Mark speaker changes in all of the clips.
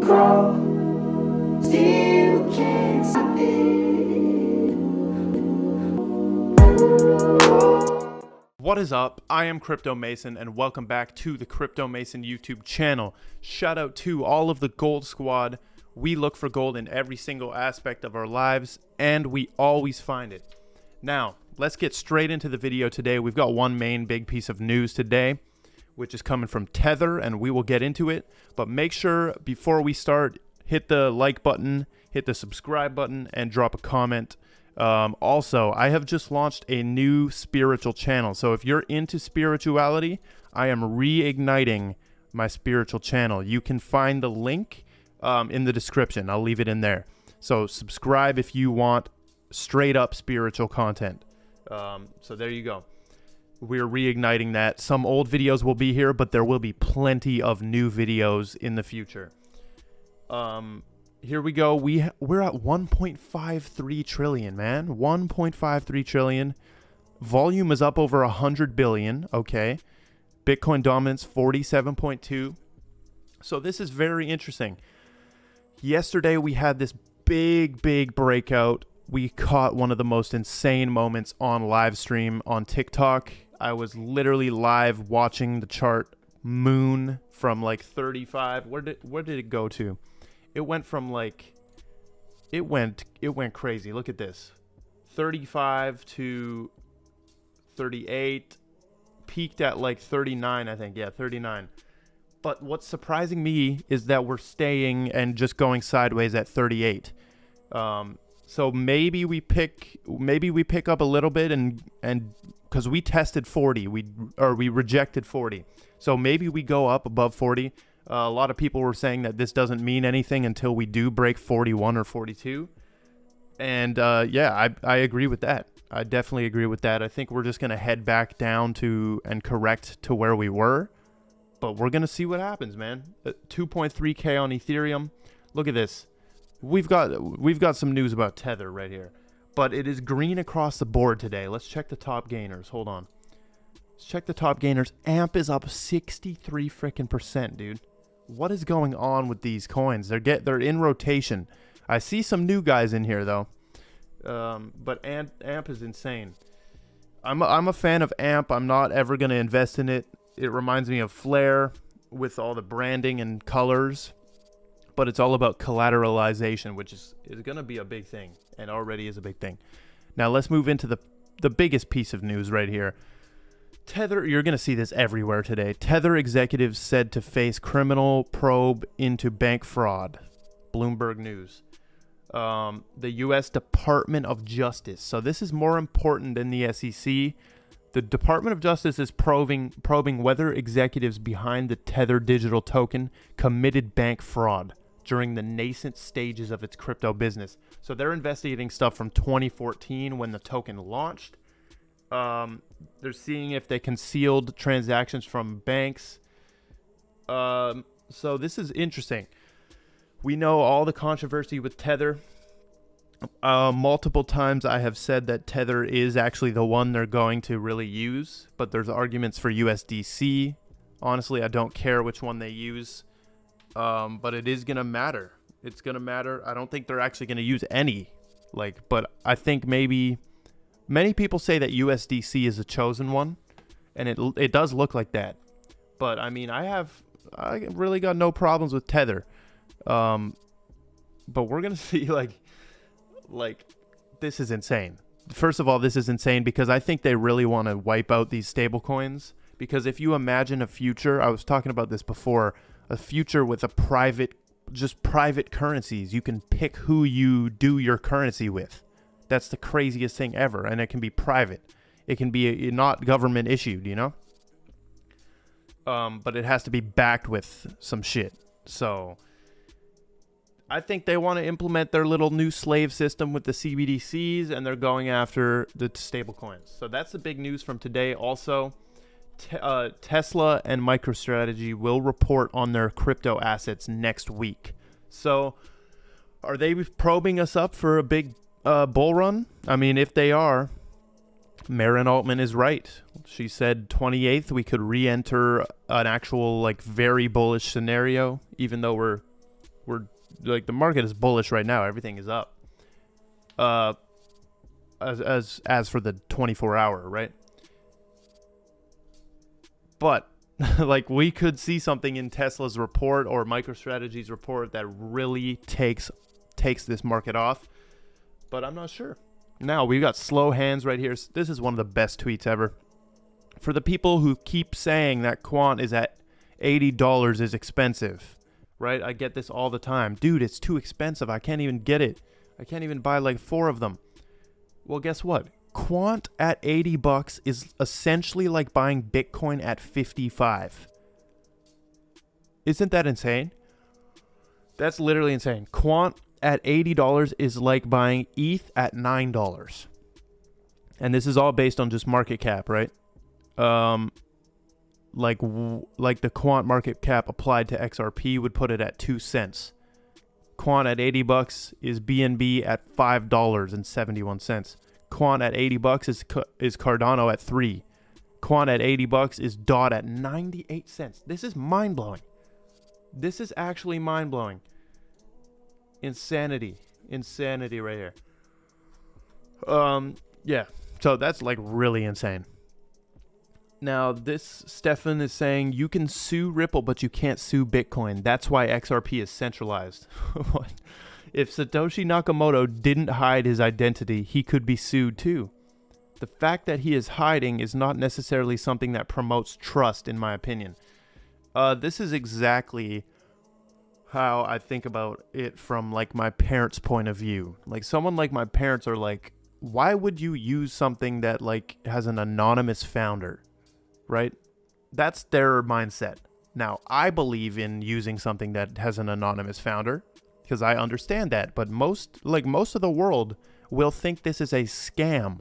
Speaker 1: grow, still can't stop it.
Speaker 2: What is up? I am Crypto Mason and welcome back to the Crypto Mason YouTube channel. Shout out to all of the gold squad. We look for gold in every single aspect of our lives and we always find it. Now, let's get straight into the video today. We've got one main big piece of news today, which is coming from Tether, and we will get into it. But make sure before we start, hit the like button, hit the subscribe button, and drop a comment. Also, I have just launched a new spiritual channel. So if you're into spirituality, I am reigniting my spiritual channel. You can find the link in the description. I'll leave it in there. So subscribe if you want straight up spiritual content. So there you go. We're reigniting that. Some old videos will be here, but there will be plenty of new videos in the future. Here we go. We're at 1.53 trillion, man. 1.53 trillion. Volume is up over 100 billion. Okay. Bitcoin dominance 47.2. So this is very interesting. Yesterday we had this big breakout. We caught one of the most insane moments on live stream on TikTok. I was literally live watching the chart moon from like 35. Where did it go to? It went from like it went crazy. Look at this. 35 to 38, peaked at like 39, I think. Yeah, 39. But what's surprising me is that we're staying and just going sideways at 38. So maybe we pick up a little bit and because we tested 40, we rejected 40. So maybe we go up above 40. A lot of people were saying that this doesn't mean anything until we do break 41 or 42. And yeah, I agree with that. I definitely agree with that. I think we're just going to head back down to and correct to where we were. But we're going to see what happens, man. 2.3K on Ethereum. Look at this. We've got some news about Tether right here. But it is green across the board today. Let's check the top gainers. Hold on. Let's check the top gainers. AMP is up 63 freaking %, dude. What is going on with these coins? They're in rotation. I see some new guys in here though. But AMP is insane. I'm a fan of AMP. I'm not ever going to invest in it. It reminds me of Flare with all the branding and colors. But it's all about collateralization, which is going to be a big thing and already is a big thing. Now let's move into the biggest piece of news right here. Tether, you're going to see this everywhere today. Tether executives said to face criminal probe into bank fraud. Bloomberg News. The U.S. Department of Justice. So this is more important than the SEC. The Department of Justice is probing whether executives behind the Tether digital token committed bank fraud during the nascent stages of its crypto business. So they're investigating stuff from 2014 when the token launched. They're seeing if they concealed transactions from banks. So this is interesting. We know all the controversy with Tether. Multiple times I have said that Tether is actually the one they're going to really use, but there's arguments for USDC. Honestly, I don't care which one they use. But it is going to matter. It's going to matter. I don't think they're actually going to use any. But I think maybe many people say that USDC is a chosen one, and it does look like that. But I mean, I really got no problems with Tether. But we're going to see like this is insane. First of all, this is insane because I think they really want to wipe out these stable coins. Because if you imagine a future, I was talking about this before, a future with just private currencies. You can pick who you do your currency with. That's the craziest thing ever. And it can be private. It can be not government issued, you know? But it has to be backed with some shit. So I think they want to implement their little new slave system with the CBDCs, and they're going after the stable coins. So that's the big news from today. Also, Tesla and MicroStrategy will report on their crypto assets next week. So are they probing us up for a big bull run? I mean, if they are, Marin Altman is right. She said 28th we could re-enter an actual very bullish scenario, even though we're We're like, the market is bullish right now. Everything is up. As for the 24 hour, right? But like, we could see something in Tesla's report or MicroStrategy's report that really takes this market off. But I'm not sure. Now, we've got slow hands right here. This is one of the best tweets ever. For the people who keep saying that Quant is at $80 is expensive, right? I get this all the time. Dude, it's too expensive. I can't even get it. I can't even buy like 4 of them. Well, guess what? Quant at $80 is essentially like buying Bitcoin at 55. Isn't that insane? That's literally insane. Quant at $80 is like buying ETH at $9. And this is all based on just market cap, right? Like the Quant market cap applied to XRP would put it at 2 cents. Quant at $80 is BNB at $5.71. Quant at $80 is Cardano at 3. Quant at $80 is DOT at 98 cents. This is mind-blowing. This is actually mind-blowing. Insanity right here. Yeah, so that's like really insane. Now, this Stefan is saying you can sue Ripple, but you can't sue Bitcoin. That's why XRP is centralized. What? If Satoshi Nakamoto didn't hide his identity, he could be sued too. The fact that he is hiding is not necessarily something that promotes trust, in my opinion. This is exactly how I think about it from like my parents' point of view. Like, someone like my parents are like, why would you use something that like has an anonymous founder? Right? That's their mindset. Now, I believe in using something that has an anonymous founder because I understand that, but most of the world will think this is a scam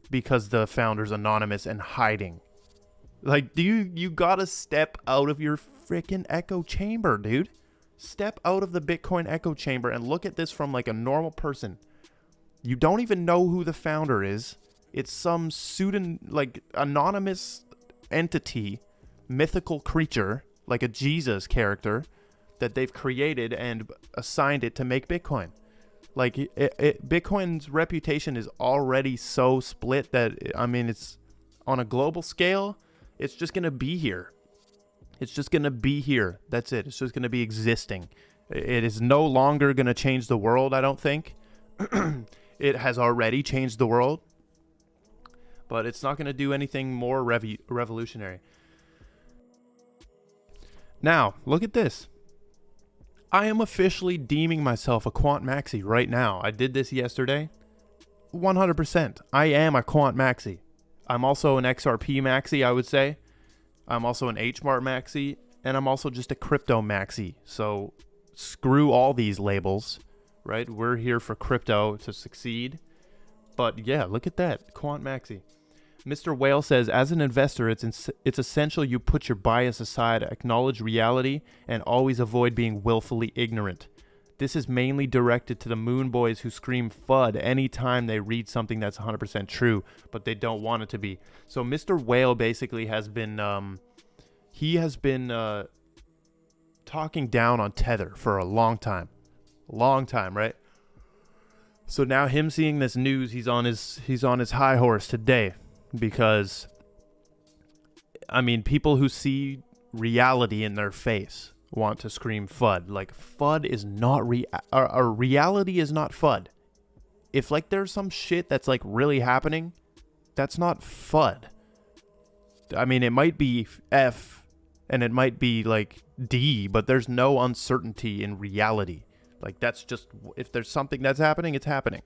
Speaker 2: because the founder's anonymous and hiding. Like, you gotta step out of your freaking echo chamber, dude. Step out of the Bitcoin echo chamber and look at this from like a normal person. You don't even know who the founder is. It's some anonymous entity, mythical creature, like a Jesus character that they've created and assigned it to make Bitcoin. Like, Bitcoin's reputation is already so split that, I mean, it's on a global scale, it's just going to be here. It's just going to be here. That's it. It's just going to be existing. It is no longer going to change the world, I don't think. It has already changed the world. But it's not going to do anything more revolutionary. Now, look at this. I am officially deeming myself a Quant Maxi right now. I did this yesterday. 100%. I am a Quant Maxi. I'm also an XRP Maxi, I would say. I'm also an HBAR Maxi. And I'm also just a crypto Maxi. So screw all these labels, right? We're here for crypto to succeed. But yeah, look at that. Quant Maxi. Mr. Whale says, as an investor, it's essential you put your bias aside, acknowledge reality, and always avoid being willfully ignorant. This is mainly directed to the moon boys who scream FUD anytime they read something that's 100% true, but they don't want it to be. So Mr. Whale basically has been, talking down on Tether for a long time. Long time, right? So now him seeing this news, he's on his high horse today. Because, I mean, people who see reality in their face want to scream FUD. Like, FUD is not reality is not FUD. If like there's some shit that's like really happening, that's not FUD. I mean, it might be F and it might be like D, but there's no uncertainty in reality. Like, that's just, if there's something that's happening, it's happening.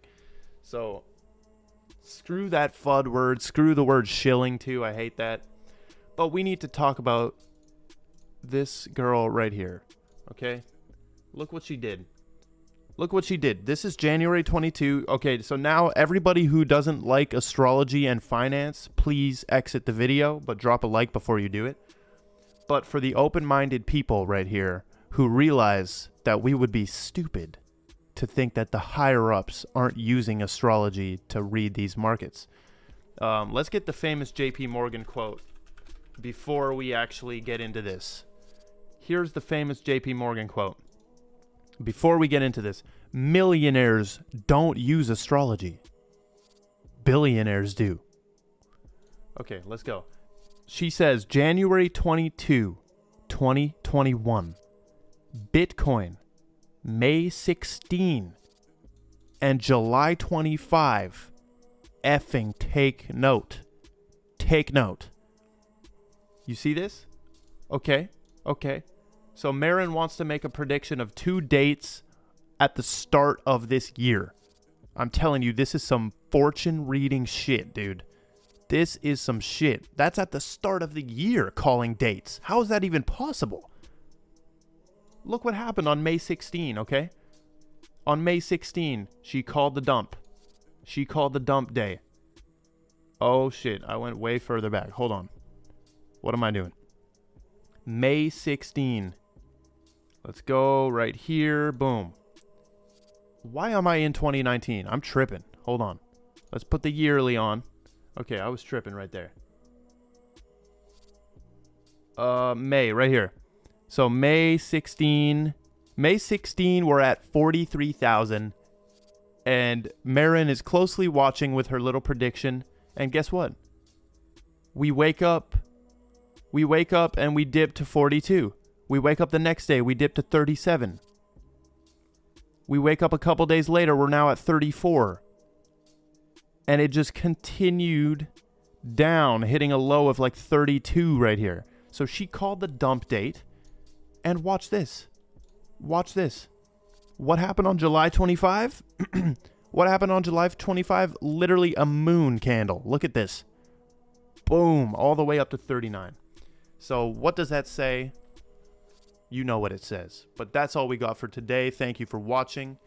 Speaker 2: So screw that FUD word. Screw the word shilling too. I hate that. But we need to talk about this girl right here. Okay? Look what she did. Look what she did. This is January 22. Okay, so now everybody who doesn't like astrology and finance, please exit the video, but drop a like before you do it. But for the open-minded people right here who realize that we would be stupid to think that the higher-ups aren't using astrology to read these markets. Let's get the famous JP Morgan quote before we actually get into this. Here's the famous JP Morgan quote. Before we get into this, millionaires don't use astrology. Billionaires do. Okay, let's go. She says January 22, 2021. Bitcoin, May 16, and July 25. Effing take note. Take note. You see this? Okay. So Marin wants to make a prediction of 2 dates at the start of this year. I'm telling you, this is some fortune reading shit, dude. This is some shit. That's at the start of the year calling dates. How is that even possible? Look what happened on May 16, okay? On May 16, she called the dump. She called the dump day. Oh shit, I went way further back. Hold on. What am I doing? May 16. Let's go right here. Boom. Why am I in 2019? I'm tripping. Hold on. Let's put the yearly on. Okay, I was tripping right there. May, right here. So May 16. May 16, we're at 43,000. And Marin is closely watching with her little prediction. And guess what? We wake up and we dip to 42. We wake up the next day, we dip to 37. We wake up a couple days later, we're now at 34. And it just continued down, hitting a low of like 32 right here. So she called the dump date. And watch this. Watch this. What happened on July 25? What happened on July 25? Literally a moon candle. Look at this. Boom. All the way up to 39. So what does that say? You know what it says. But that's all we got for today. Thank you for watching.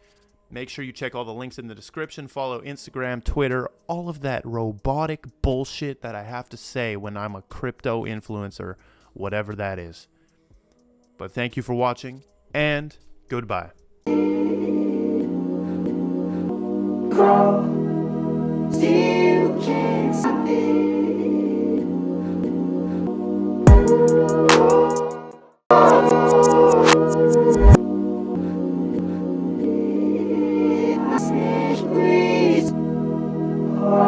Speaker 2: Make sure you check all the links in the description. Follow Instagram, Twitter, all of that robotic bullshit that I have to say when I'm a crypto influencer, whatever that is. But thank you for watching, and goodbye.
Speaker 1: Grow, still can't stop it.